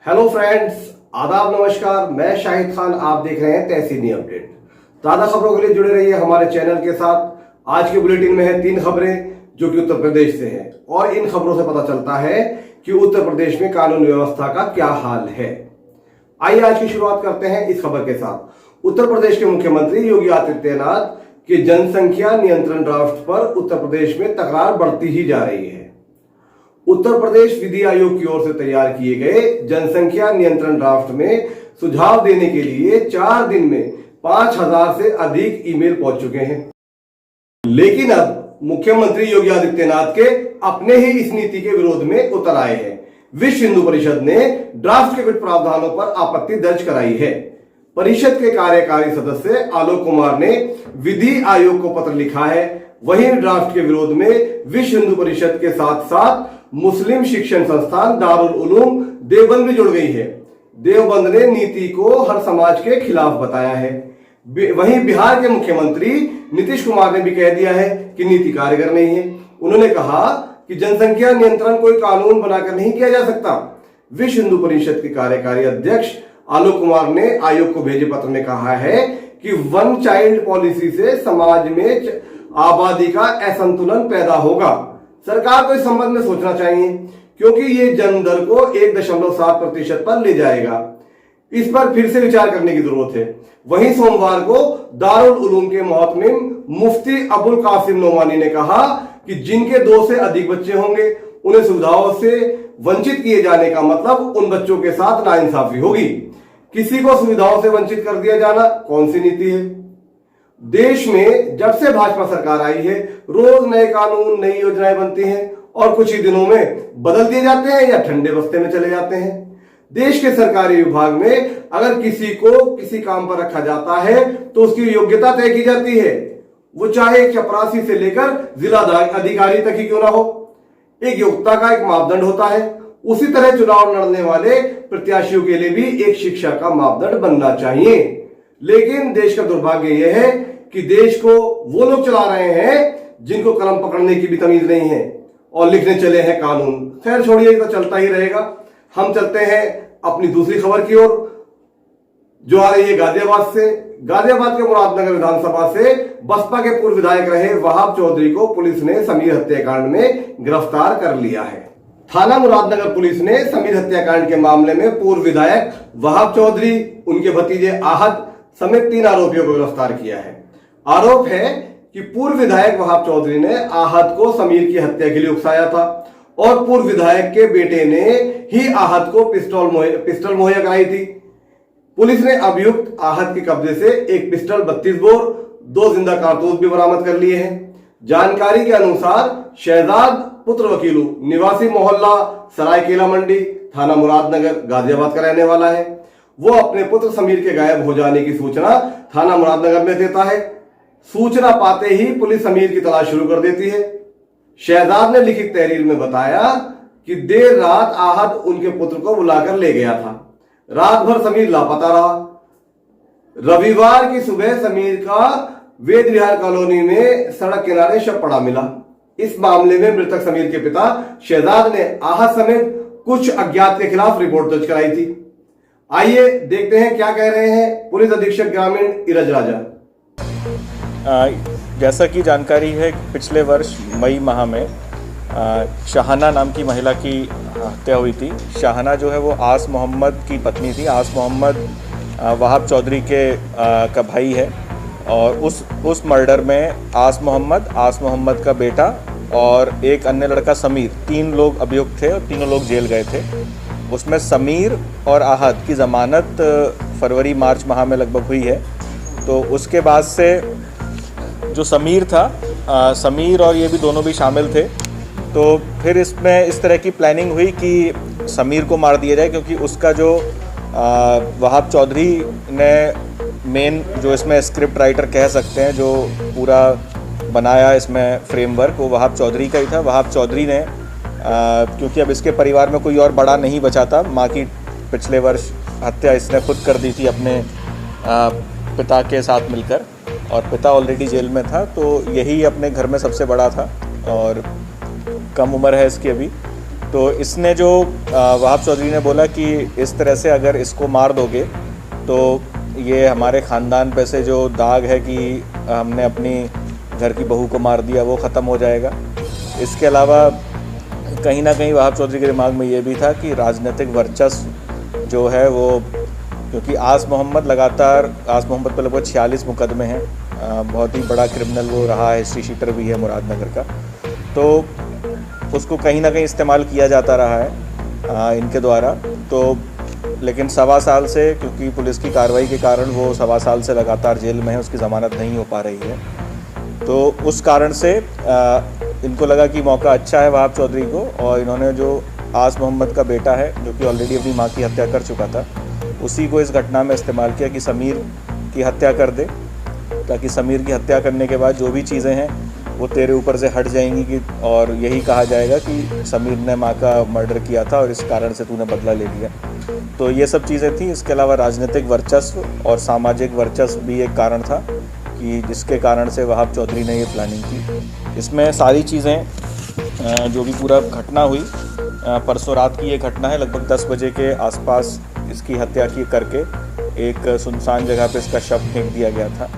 Hello friends, आदाब, नमस्कार। मैं शाहिद खान, आप देख रहे हैं तहसीनी अपडेट। ताज़ा खबरों के लिए जुड़े रहिए हमारे चैनल के साथ। आज के बुलेटिन में है 3 खबरें जो कि उत्तर प्रदेश से हैं और इन खबरों से पता चलता है कि उत्तर प्रदेश में कानून व्यवस्था का क्या हाल है। आइए आज की शुरुआत करते हैं इस खबर के साथ। उत्तर प्रदेश के मुख्यमंत्री योगी आदित्यनाथ के जनसंख्या नियंत्रण ड्राफ्ट पर उत्तर प्रदेश में तकरार बढ़ती ही जा रही है। उत्तर प्रदेश विधि आयोग की ओर से तैयार किए गए जनसंख्या नियंत्रण ड्राफ्ट में सुझाव देने के लिए 4 दिन में 5000 से अधिक ईमेल पहुंच चुके हैं। लेकिन अब मुख्यमंत्री योगी आदित्यनाथ के अपने ही इस नीति के विरोध में उतर आए हैं। विश्व हिंदू परिषद ने ड्राफ्ट के कुछ प्रावधानों पर आपत्ति दर्ज कराई है। परिषद के कार्यकारी सदस्य आलोक कुमार ने विधि आयोग को पत्र लिखा है। वहीं ड्राफ्ट के विरोध में विश्व हिंदू परिषद के साथ साथ मुस्लिम शिक्षण संस्थान दारुल उलूम देवबंद भी जुड़ गई है। देवबंद ने नीति को हर समाज के खिलाफ बताया है। वहीं बिहार के मुख्यमंत्री नीतीश कुमार ने भी कह दिया है कि नीति कारगर नहीं है। उन्होंने कहा कि जनसंख्या नियंत्रण कोई कानून बनाकर नहीं किया जा सकता। विश्व हिंदू परिषद के कार्यकारी अध्यक्ष आलोक कुमार ने आयोग को भेजे पत्र में कहा है कि वन चाइल्ड पॉलिसी से समाज में आबादी का असंतुलन पैदा होगा। सरकार को इस संबंध में सोचना चाहिए क्योंकि ये जन्म दर को 1.7% पर ले जाएगा। इस पर फिर से विचार करने की जरूरत है। वहीं सोमवार को दारुल उलूम के मोहतमिम मुफ्ती अबुल कासिम नोमानी ने कहा कि जिनके 2 से अधिक बच्चे होंगे उन्हें सुविधाओं से वंचित किए जाने का मतलब उन बच्चों के साथ नाइंसाफी होगी। किसी को सुविधाओं से वंचित कर दिया जाना कौन सी नीति है? देश में जब से भाजपा सरकार आई है रोज नए कानून, नई योजनाएं बनती हैं और कुछ ही दिनों में बदल दिए जाते हैं या ठंडे बस्ते में चले जाते हैं। देश के सरकारी विभाग में अगर किसी को किसी काम पर रखा जाता है तो उसकी योग्यता तय की जाती है, वो चाहे चपरासी से लेकर जिला अधिकारी तक ही क्यों ना हो। एक योग्यता का एक मापदंड होता है। उसी तरह चुनाव लड़ने वाले प्रत्याशियों के लिए भी एक शिक्षा का मापदंड बनना चाहिए। लेकिन देश का दुर्भाग्य यह है कि देश को वो लोग चला रहे हैं जिनको कलम पकड़ने की भी तमीज नहीं है और लिखने चले हैं कानून। खैर छोड़िए, तो चलता ही रहेगा। हम चलते हैं अपनी दूसरी खबर की ओर जो आ रही है गाजियाबाद से। गाजियाबाद के मुरादनगर विधानसभा से बसपा के पूर्व विधायक रहे वहाब चौधरी को पुलिस ने समीर हत्याकांड में गिरफ्तार कर लिया है। थाना मुरादनगर पुलिस ने समीर हत्याकांड के मामले में पूर्व विधायक वहाब चौधरी, उनके भतीजे आहत समेत 3 आरोपियों को गिरफ्तार किया है। आरोप है कि पूर्व विधायक वहाब चौधरी ने आहत को समीर की हत्या के लिए उकसाया था और पूर्व विधायक के बेटे ने ही आहत को पिस्टल मुहैया कराई थी। पुलिस ने अभियुक्त आहत के कब्जे से एक पिस्टल, 32 बोर, 2 जिंदा कारतूस भी बरामद कर लिए हैं। जानकारी के अनुसार शहजाद पुत्र वकीलू निवासी मोहल्ला सरायकेला मंडी, थाना मुरादनगर, गाजियाबाद का रहने वाला है। वो अपने पुत्र समीर के गायब हो जाने की सूचना थाना मुरादनगर में देता है। सूचना पाते ही पुलिस समीर की तलाश शुरू कर देती है। शहजाद ने लिखित तहरीर में बताया कि देर रात आहत उनके पुत्र को बुलाकर ले गया था। रात भर समीर लापता रहा। रविवार की सुबह समीर का वेद विहार कॉलोनी में सड़क किनारे शव पड़ा मिला। इस मामले में मृतक समीर के पिता शहजाद ने आहत समेत कुछ अज्ञात के खिलाफ रिपोर्ट दर्ज कराई थी। आइए देखते हैं क्या कह रहे हैं पुलिस अधीक्षक ग्रामीण इरज राजा। जैसा कि जानकारी है, पिछले वर्ष मई माह में शाहना नाम की महिला की हत्या हुई थी। शाहना जो है वो आस मोहम्मद की पत्नी थी। आस मोहम्मद वहाब चौधरी के का भाई है और उस मर्डर में आस मोहम्मद का बेटा और एक अन्य लड़का समीर, 3 लोग अभियुक्त थे और तीनों लोग जेल गए थे। उसमें समीर और आहत की ज़मानत फरवरी मार्च माह में लगभग हुई है। तो उसके बाद से जो समीर था, समीर और ये भी दोनों भी शामिल थे। तो फिर इसमें इस तरह की प्लानिंग हुई कि समीर को मार दिया जाए क्योंकि उसका जो वहाब चौधरी ने मेन जो इसमें स्क्रिप्ट राइटर कह सकते हैं, जो पूरा बनाया इसमें फ्रेमवर्क, वो वहाब चौधरी का ही था। वहाब चौधरी ने क्योंकि अब इसके परिवार में कोई और बड़ा नहीं बचा था, माँ की पिछले वर्ष हत्या इसने खुद कर दी थी अपने पिता के साथ मिलकर और पिता ऑलरेडी जेल में था, तो यही अपने घर में सबसे बड़ा था और कम उम्र है इसकी अभी। तो इसने जो वहाब चौधरी ने बोला कि इस तरह से अगर इसको मार दोगे तो ये हमारे ख़ानदान पे से जो दाग है कि हमने अपनी घर की बहू को मार दिया वो ख़त्म हो जाएगा। इसके अलावा कहीं ना कहीं वहाब चौधरी के दिमाग में ये भी था कि राजनीतिक वर्चस्व जो है वो, क्योंकि आस मोहम्मद पे लगभग 46 मुकदमे हैं, बहुत ही बड़ा क्रिमिनल वो रहा है, हिस्ट्री शीटर भी है मुरादनगर का, तो उसको कहीं ना कहीं इस्तेमाल किया जाता रहा है इनके द्वारा। तो लेकिन 1.25 साल से, क्योंकि पुलिस की कार्रवाई के कारण वो 1.25 साल से लगातार जेल में है, उसकी ज़मानत नहीं हो पा रही है, तो उस कारण से इनको लगा कि मौका अच्छा है वहाब चौधरी को, और इन्होंने जो आस मोहम्मद का बेटा है जो कि ऑलरेडी अपनी माँ की हत्या कर चुका था, उसी को इस घटना में इस्तेमाल किया कि समीर की हत्या कर दे, ताकि समीर की हत्या करने के बाद जो भी चीज़ें हैं वो तेरे ऊपर से हट जाएंगी कि, और यही कहा जाएगा कि समीर ने माँ का मर्डर किया था और इस कारण से तूने बदला ले लिया। तो ये सब चीज़ें थी। इसके अलावा राजनीतिक वर्चस्व और सामाजिक वर्चस्व भी एक कारण था कि जिसके कारण से वहाब चौधरी ने ये प्लानिंग की। इसमें सारी चीज़ें जो भी पूरा घटना हुई, परसों रात की ये घटना है, लगभग 10 बजे के आसपास इसकी हत्या की करके एक सुनसान जगह पे इसका शव फेंक दिया गया था।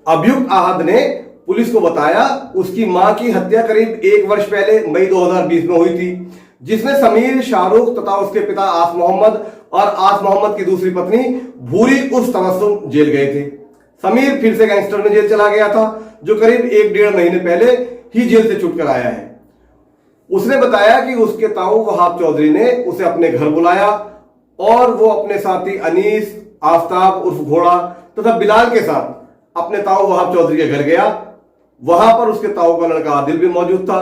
अभियुक्त आहद ने पुलिस को बताया उसकी मां की हत्या करीब 1 वर्ष पहले मई 2020 में हुई थी, जिसमें समीर, शाहरुख तथा उसके पिता आस मोहम्मद और आस मोहम्मद की दूसरी पत्नी भूरी उर्फ तबस्सुम जेल गए थे। समीर फिर से गैंगस्टर में जेल चला गया था, जो करीब 1-1.5 महीने पहले ही जेल से छूट कर आया है। उसने बताया कि उसके ताऊ वहाब चौधरी ने उसे अपने घर बुलाया और वो अपने साथी अनीस, आफ्ताब उर्फ घोड़ा तथा बिलाल के साथ अपने ताऊ वहाब चौधरी के घर गया। वहां पर उसके ताऊ का लड़का आदिल भी मौजूद था।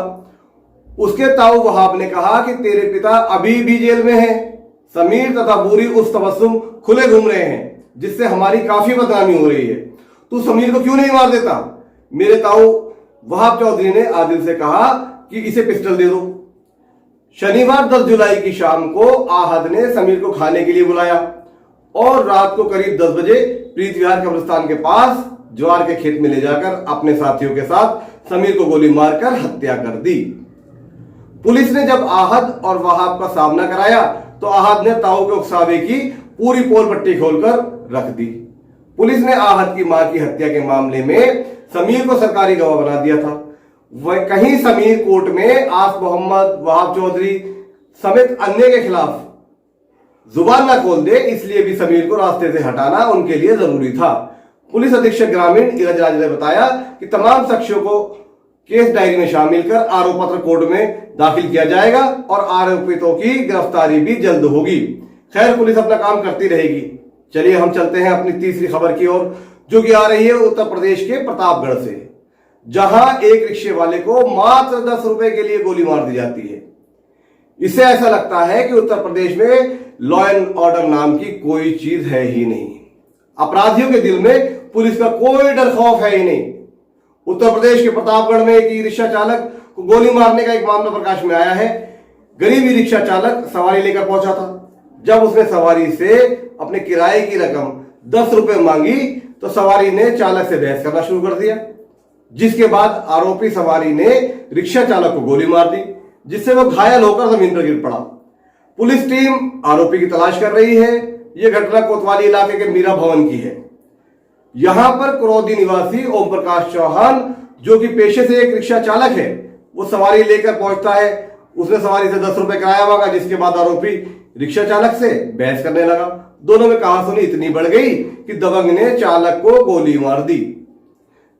उसके ताऊ वहाब ने कहा कि तेरे पिता अभी भी जेल में हैं, समीर तथा बूरी उस तबस्सुम खुले घूम रहे हैं, जिससे हमारी काफी बदनामी हो रही है। तू समीर को क्यों नहीं मार देता? मेरे ताऊ वहाब चौधरी ने आदिल से कहा कि इसे पिस्टल दे दो। शनिवार 10 जुलाई की शाम को आहद ने समीर को खाने के लिए बुलाया और रात को करीब 10 बजे प्रीत विहार कब्रिस्तान के पास ज्वार के खेत में ले जाकर अपने साथियों के साथ समीर को गोली मारकर हत्या कर दी। पुलिस ने जब आहद और वहाब का सामना कराया तो आहद ने ताऊ के उकसावे की पूरी पोल पट्टी खोलकर रख दी। पुलिस ने आहद की मां की हत्या के मामले में समीर को सरकारी गवाह बना दिया था। वह कहीं समीर कोर्ट में आस मोहम्मद, वहाब चौधरी समेत अन्य के खिलाफ जुबान ना खोल दे, इसलिए भी समीर को रास्ते से हटाना उनके लिए जरूरी था। पुलिस अधीक्षक ग्रामीण इरज राज ने बताया कि तमाम साक्ष्यों को केस डायरी में शामिल कर आरोप पत्र कोर्ट में दाखिल किया जाएगा और आरोपितों की गिरफ्तारी भी जल्द होगी। खैर, पुलिस अपना काम करती रहेगी। चलिए हम चलते हैं अपनी तीसरी खबर की ओर, जो कि आ रही है उत्तर प्रदेश के प्रतापगढ़ से, जहां एक रिक्शे वाले को मात्र 10 रुपए के लिए गोली मार दी जाती है। इससे ऐसा लगता है कि उत्तर प्रदेश में लॉ एंड ऑर्डर नाम की कोई चीज है ही नहीं। अपराधियों के दिल में पुलिस का कोई डर खौफ है ही नहीं। उत्तर प्रदेश के प्रतापगढ़ में एक ई रिक्शा चालक को गोली मारने का एक मामला प्रकाश में आया है। गरीब ई रिक्शा चालक सवारी लेकर पहुंचा था। जब उसने सवारी से अपने किराए की रकम 10 रुपए मांगी तो सवारी ने चालक से बहस करना शुरू कर दिया, जिसके बाद आरोपी सवारी ने रिक्शा चालक को गोली मार दी, जिससे वो घायल होकर जमीन पर गिर पड़ा। पुलिस टीम आरोपी की तलाश कर रही है। यह घटना कोतवाली इलाके के मीरा भवन की है। यहां पर कुरौदी निवासी ओम प्रकाश चौहान, जो कि पेशे से एक रिक्शा चालक है, वो सवारी लेकर पहुंचता है। उसने सवारी से 10 रुपए किराया मांगा, जिसके बाद आरोपी रिक्शा चालक से बहस करने लगा। दोनों में कहासुनी इतनी बढ़ गई कि दबंग ने चालक को गोली मार दी,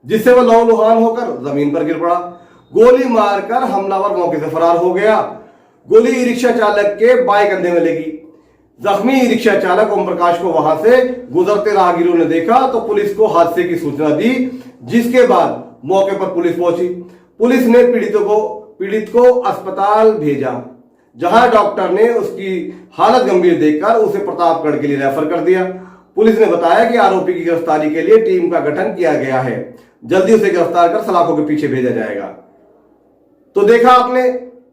जिससे वह लहूलुहान होकर जमीन पर गिर पड़ा। गोली मारकर हमलावर मौके से फरार हो गया। गोली ई रिक्शा चालक के बाएं कंधे में लगी। जख्मी ई रिक्शा चालक ओम प्रकाश को वहां से गुजरते राहगीरों ने देखा तो पुलिस को हादसे की सूचना दी, जिसके बाद मौके पर पुलिस पहुंची। पुलिस ने पीड़ित को अस्पताल भेजा, जहां डॉक्टर ने उसकी हालत गंभीर देखकर उसे प्रतापगढ़ के लिए रेफर कर दिया। पुलिस ने बताया कि आरोपी की गिरफ्तारी के लिए टीम का गठन किया गया है। जल्दी उसे गिरफ्तार कर सलाखों के पीछे भेजा जाएगा। तो देखा आपने,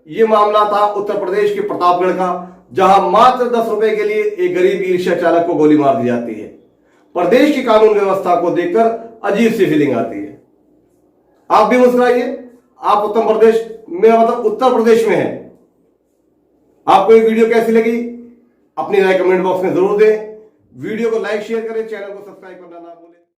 ये मामला था उत्तर प्रदेश के प्रतापगढ़ का, जहां मात्र 10 रुपए के लिए एक गरीब ई रिक्शा चालक को गोली मार दी जाती है। प्रदेश की कानून व्यवस्था को देखकर अजीब सी फीलिंग आती है। आप भी मुस्कुराइए, आप उत्तर प्रदेश में, मतलब उत्तर प्रदेश में हैं। आपको ये वीडियो कैसी लगी अपनी राय कमेंट बॉक्स में जरूर दें। वीडियो को लाइक शेयर करें, चैनल को सब्सक्राइब करना ना भूलें।